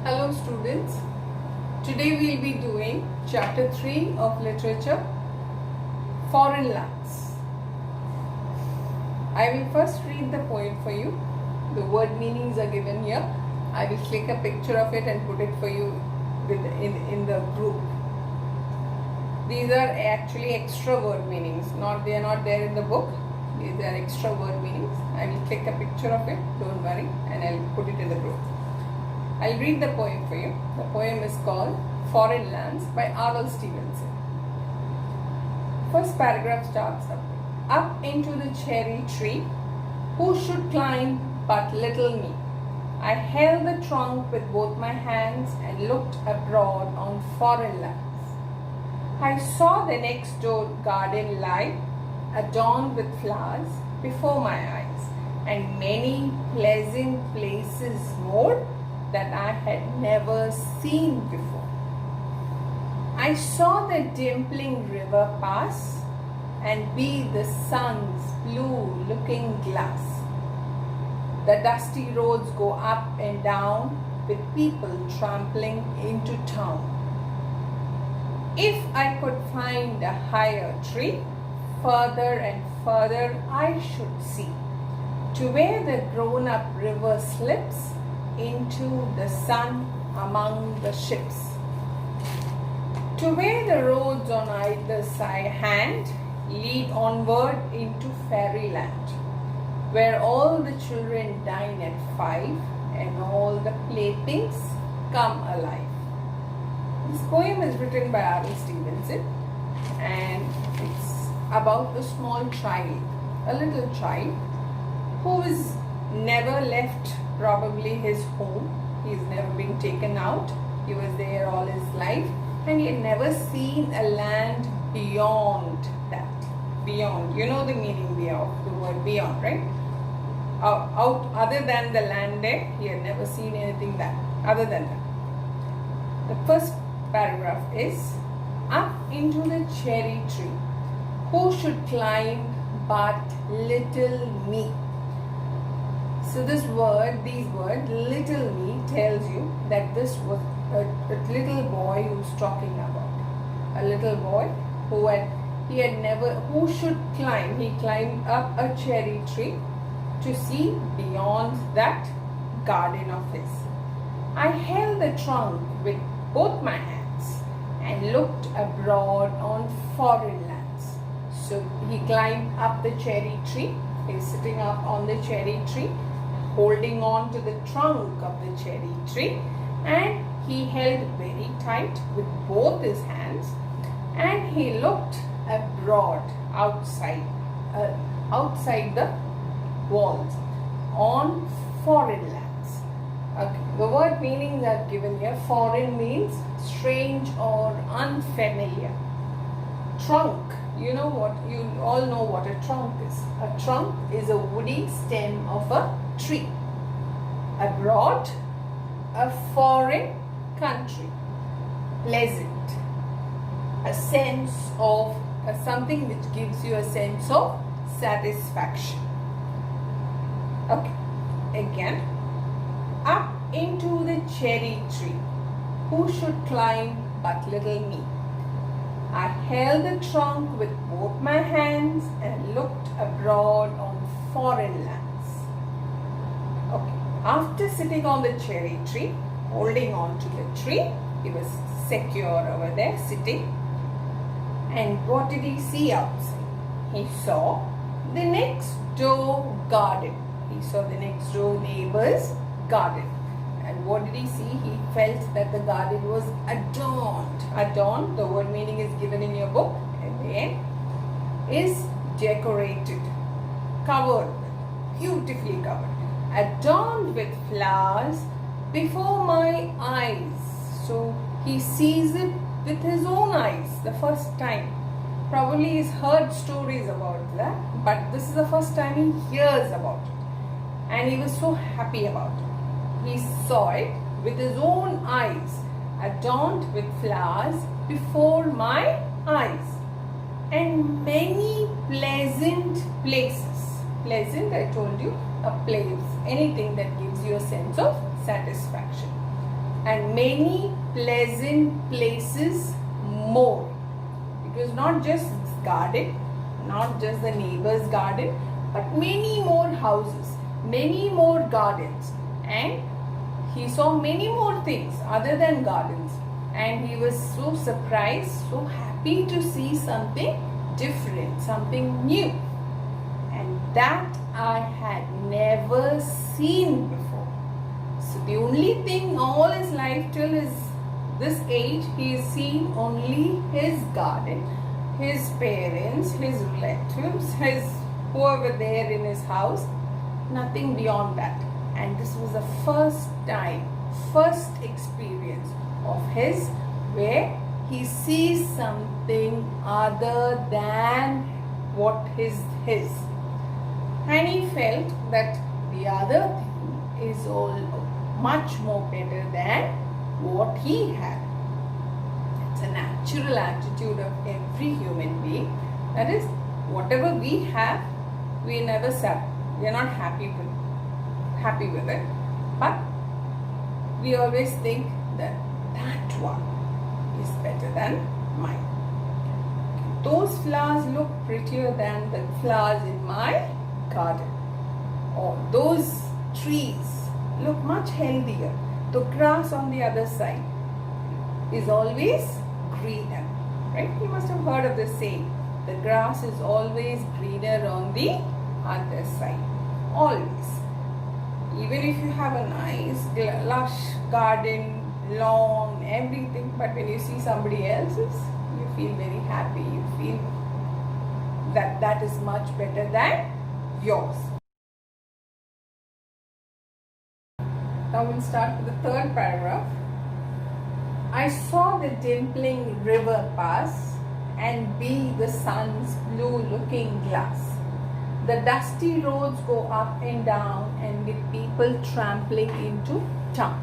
Hello students, today we will be doing chapter 3 of literature, foreign lands. I will first read the poem for you. The word meanings are given here. I will click a picture of it and put it for you in the group. These are actually extra word meanings, they are not there in the book. These are extra word meanings. I will click a picture of it, don't worry, and I will put it in the group. I'll read the poem for you. The poem is called Foreign Lands by R.L. Stevenson. First paragraph starts up into the cherry tree, who should climb but little me. I held the trunk with both my hands and looked abroad on foreign lands. I saw the next door garden lie, adorned with flowers before my eyes, and many pleasant places more that I had never seen before. I saw the dimpling river pass and be the sun's blue looking glass. The dusty roads go up and down with people trampling into town. If I could find a higher tree, further and further I should see, to where the grown-up river slips into the sun among the ships, to where the roads on either side hand lead onward into fairyland, where all the children dine at 5 and all the playthings come alive. This poem is written by R.L. Stevenson and it's about a small child, a little child who is never left probably his home. He's never been taken out. He was there all his life and he had never seen a land beyond that. Beyond, you know the meaning of the word beyond, right? Out other than the land there, he had never seen anything that other than that. The first paragraph is up into the cherry tree, who should climb but little me. So these words, little me, tells you that this was a little boy who's talking about. A little boy who should climb. He climbed up a cherry tree to see beyond that garden of his. I held the trunk with both my hands and looked abroad on foreign lands. So he climbed up the cherry tree. He's sitting up on the cherry tree, holding on to the trunk of the cherry tree, and he held very tight with both his hands and he looked abroad outside the walls on foreign lands. Okay. The word meanings are given here. Foreign means strange or unfamiliar. Trunk, you all know what a trunk is. A trunk is a woody stem of a tree. Abroad, a foreign country. Pleasant, a sense of something which gives you a sense of satisfaction. Okay, again, up into the cherry tree, who should climb but little me. I held the trunk with both my hands and looked abroad on foreign lands. Okay. After sitting on the cherry tree, holding on to the tree, he was secure over there, sitting. And what did he see outside? He saw the next door garden. He saw the next door neighbor's garden. And what did he see? He felt that the garden was adorned. Adorned, the word meaning is given in your book at the end, is decorated, covered, beautifully covered, adorned with flowers before my eyes. So he sees it with his own eyes the first time. Probably he's heard stories about that, but this is the first time he hears about it. And he was so happy about it. He saw it with his own eyes, adorned with flowers before my eyes, and many pleasant places. Pleasant, I told you, a place, anything that gives you a sense of satisfaction. and many pleasant places more. It was not just his garden, not just the neighbor's garden, but many more houses, many more gardens, and he saw many more things other than gardens, and he was so surprised, so happy to see something different, something new, and that I had never seen before. So the only thing all his life till his this age, he has seen only his garden, his parents, his relatives, his whoever there in his house, nothing beyond that. And this was the first time, first experience of his where he sees something other than what is his. And he felt that the other thing is all much more better than what he had. It's a natural attitude of every human being. That is, whatever we have, we never satisfied. We are not happy with it. But we always think that that one is better than mine. Those flowers look prettier than the flowers in my garden. Or those trees look much healthier. The grass on the other side is always greener, right? You must have heard of the saying, the grass is always greener on the other side. Always. Even if you have a nice lush garden, lawn, everything, but when you see somebody else's, you feel very happy. You feel that that is much better than yours. Now we'll start with the third paragraph. I saw the dimpling river pass and be the sun's blue looking glass. The dusty roads go up and down and with people trampling into town.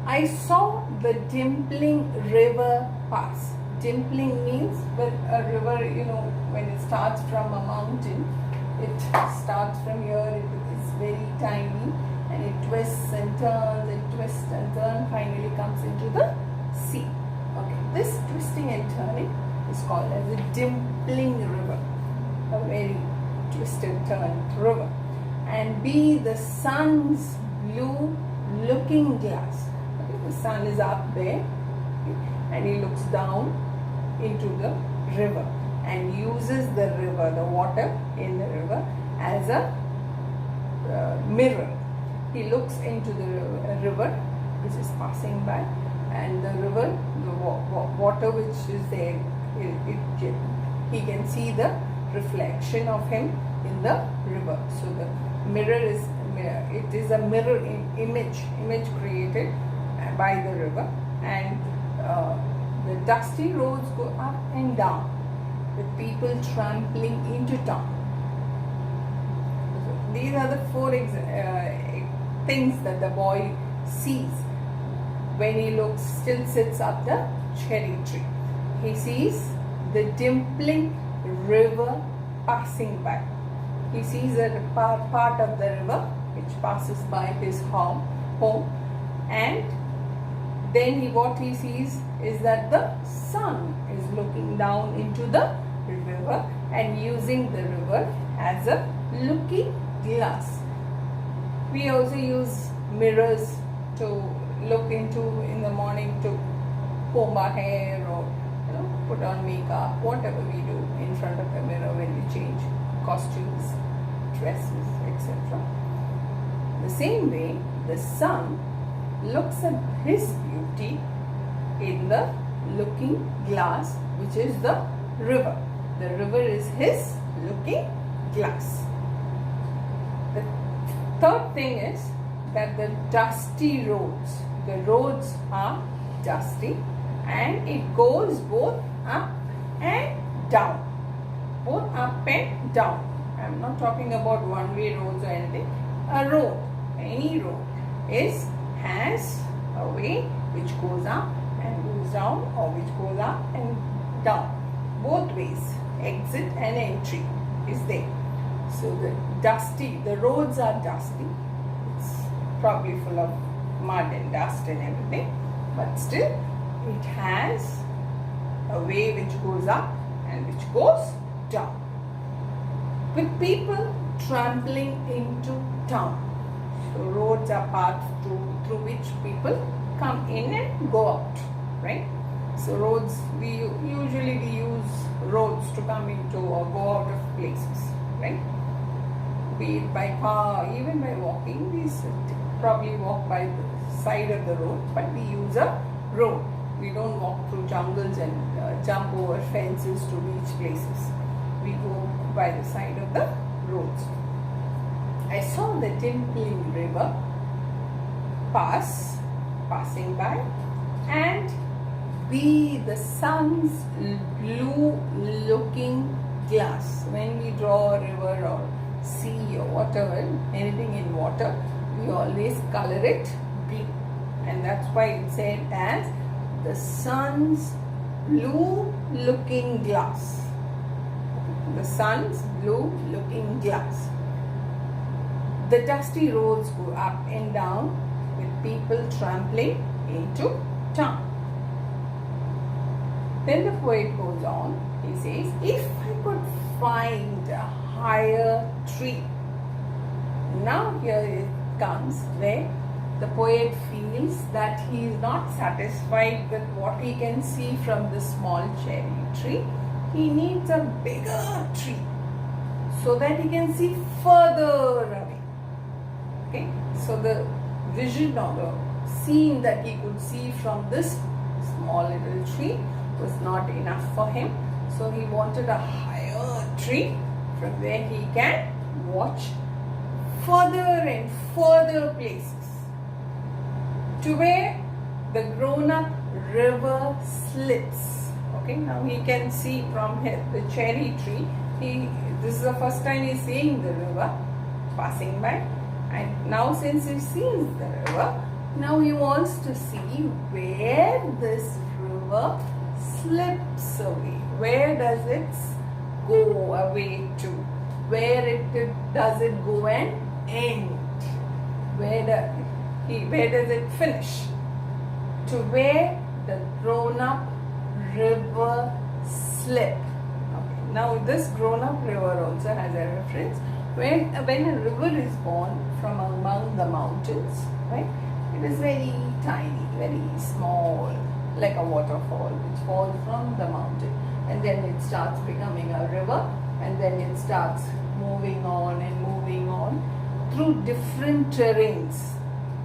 I saw the dimpling river pass. Dimpling means when a river, when it starts from a mountain, it starts from here, it's very tiny and it twists and turns and twists and turns, finally comes into the sea. Okay, this twisting and turning is called as a dimpling river, a very twisted turned river. And be the sun's blue looking glass. Okay, the sun is up there, okay, and he looks down into the river and uses the river, the water in the river, as a mirror. He looks into the river which is passing by, and the river, the water which is there, he can see the reflection of him in the river. So the mirror is a mirror image created by the river, and the dusty roads go up and down with people trampling into town. So these are the four things that the boy sees when he still sits up the cherry tree. He sees the dimpling river passing by. He sees a part of the river which passes by his home, and then what he sees is that the sun is looking down into the river and using the river as a looking glass. We also use mirrors to look into in the morning to comb our hair or put on makeup, whatever we do in front of the mirror when we change costumes, dresses, etc. The same way, the sun looks at his beauty in the looking glass, which is the river. The river is his looking glass. The third thing is that the dusty roads, the roads are dusty and it goes both up and down. Both up and down. I'm not talking about one-way roads or anything. A road, any road, has a way which goes up and goes down, or which goes up and down. Both ways, exit and entry is there. So the roads are dusty. It's probably full of mud and dust and everything, but still it has a way which goes up and which goes down. With people trampling into town. So roads are paths through which people come in and go out, right? So roads, we usually use roads to come into or go out of places, right? Be it by car, even by walking, we probably walk by the side of the road, but we use a road. We don't walk through jungles and jump over fences to reach places. We go by the side of the roads. I saw the dimpling river passing by, and be the sun's blue looking glass. When we draw a river or sea or whatever, anything in water, we always color it blue, and that's why it's said as the sun's blue looking glass. The sun's blue looking glass. The dusty roads go up and down with people trampling into town. Then the poet goes on, he says, if I could find a higher tree. Now here it comes where the poet feels that he is not satisfied with what he can see from this small cherry tree. He needs a bigger tree so that he can see further away. Okay, so the vision or the scene that he could see from this small little tree was not enough for him. So he wanted a higher tree from where he can watch further and further places, to where the grown-up river slips. Okay, now he can see from the cherry tree. This is the first time he's seeing the river passing by, and now since he sees the river, now he wants to see where this river slips away. Where does it go away to? Where does it go and end? Where does it finish? To where the grown-up river slip. Okay. Now this grown-up river also has a reference. When a river is born from among the mountains, right? It is very tiny, very small, like a waterfall which falls from the mountain, and then it starts becoming a river, and then it starts moving on and moving on through different terrains,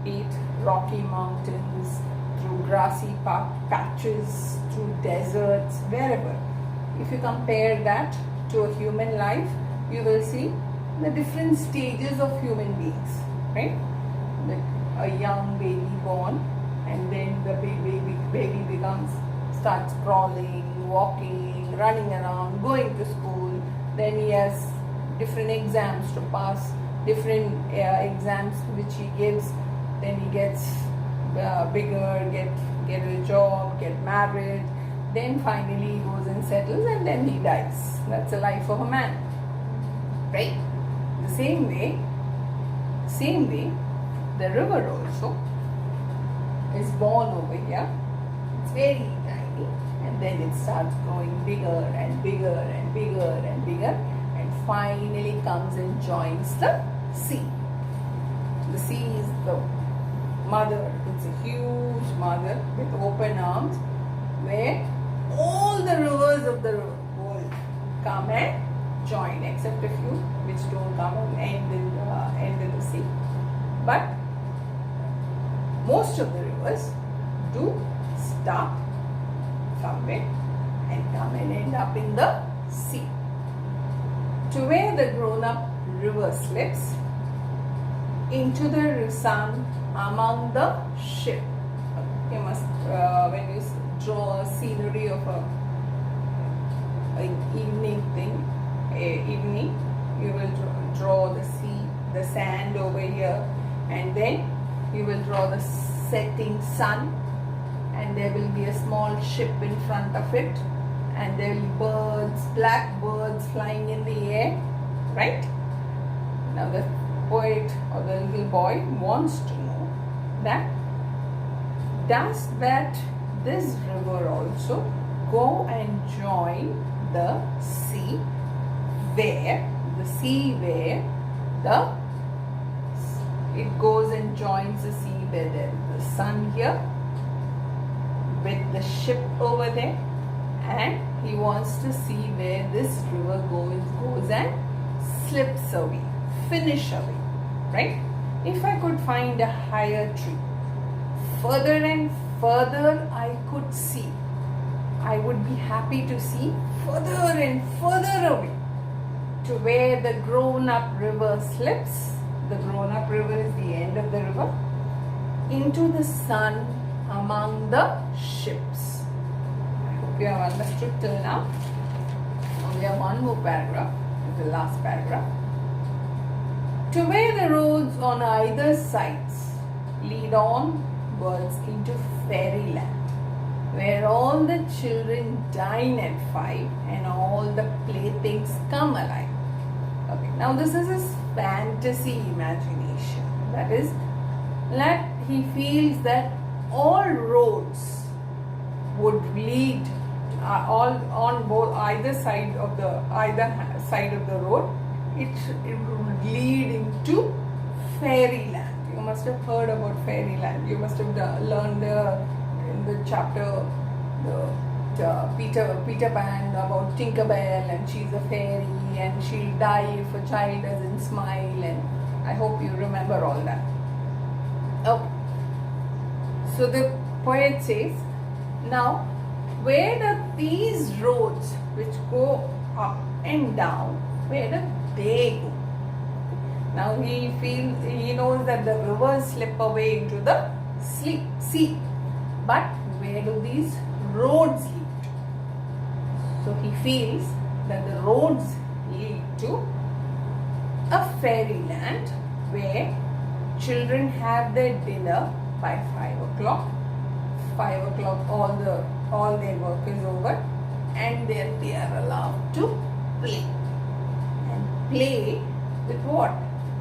be it rocky mountains, through grassy patches, through deserts, wherever. If you compare that to a human life, you will see the different stages of human beings, right? Like a young baby born, and then the baby starts crawling, walking, running around, going to school. Then he has different exams to pass, different exams which he gives. Then he gets bigger, get a job, get married. Then finally he goes and settles, and then he dies. That's the life of a man, right? The same way, the river also is born over here. It's very tiny, and then it starts growing bigger and bigger and bigger and bigger, and finally comes and joins the sea. The sea is the mother. It's a huge mother with open arms, where all the rivers of the world come and join, except a few which don't come and end in the sea. But most of the rivers do start somewhere and come and end up in the sea. To where the grown-up river slips into the sun among the ship. You must, when you draw a scenery of an evening, you will draw the sea, the sand over here, and then you will draw the setting sun, and there will be a small ship in front of it, and there will be birds, black birds flying in the air, right? Now the poet or the little boy wants to know that does that this river also go and join the sea where the it goes and joins the sea where there is the sun here with the ship over there, and he wants to see where this river goes and slips away, finish away, right? If I could find a higher tree, further and further I could see, I would be happy to see further and further away to where the grown-up river slips. The grown-up river is the end of the river, into the sun among the ships. I hope you have understood till now. Only have one more paragraph, the last paragraph. To where the roads on either sides lead onwards into fairyland, where all the children dine at 5 and all the playthings come alive. Okay, now this is his fantasy imagination. That is, that he feels that all roads would lead all on both either side of the road. It would lead into fairyland. You must have heard about fairyland. You must have learned in the chapter Peter Pan about Tinkerbell, and she's a fairy and she'll die if a child doesn't smile, and I hope you remember all that. Okay. So the poet says, now where do these roads which go up and down, where do they go? Now he knows that the rivers slip away into the sea, but where do these roads lead to? So he feels that the roads lead to a fairyland where children have their dinner by 5 o'clock. 5 o'clock all their work is over, and then they are allowed to play. And play with what?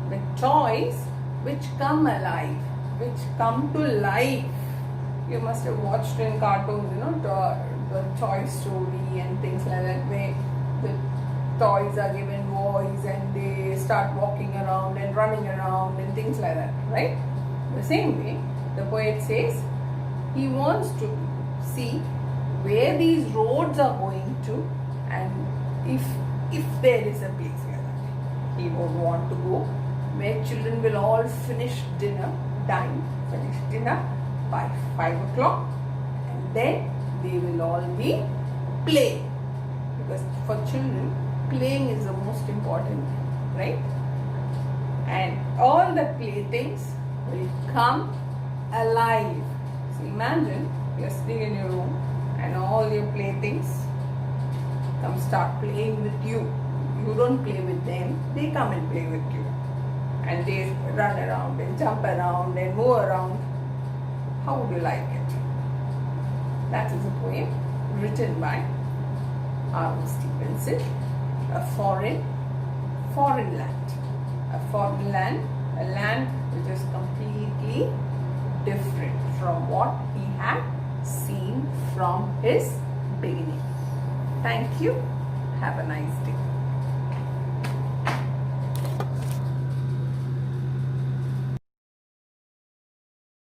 With toys which come alive, which come to life. You must have watched in cartoons, the Toy Story and things like that, where the toys are given voice and they start walking around and running around and things like that, right? The same way, the poet says he wants to see where these roads are going to, and if there is a place like that, he would want to go where children will all finish dinner by 5 o'clock, and then they will all be playing, because for children playing is the most important thing, right? And all the playthings will come alive. So imagine you're sitting in your room and all your playthings come start playing with you. You don't play with them, they come and play with you, and they run around and jump around and move around. How would you like it? That is a poem written by R.O. Stevenson. A foreign land. A foreign land, a land which is completely different from what he had seen from his beginning. Thank you. Have a nice day.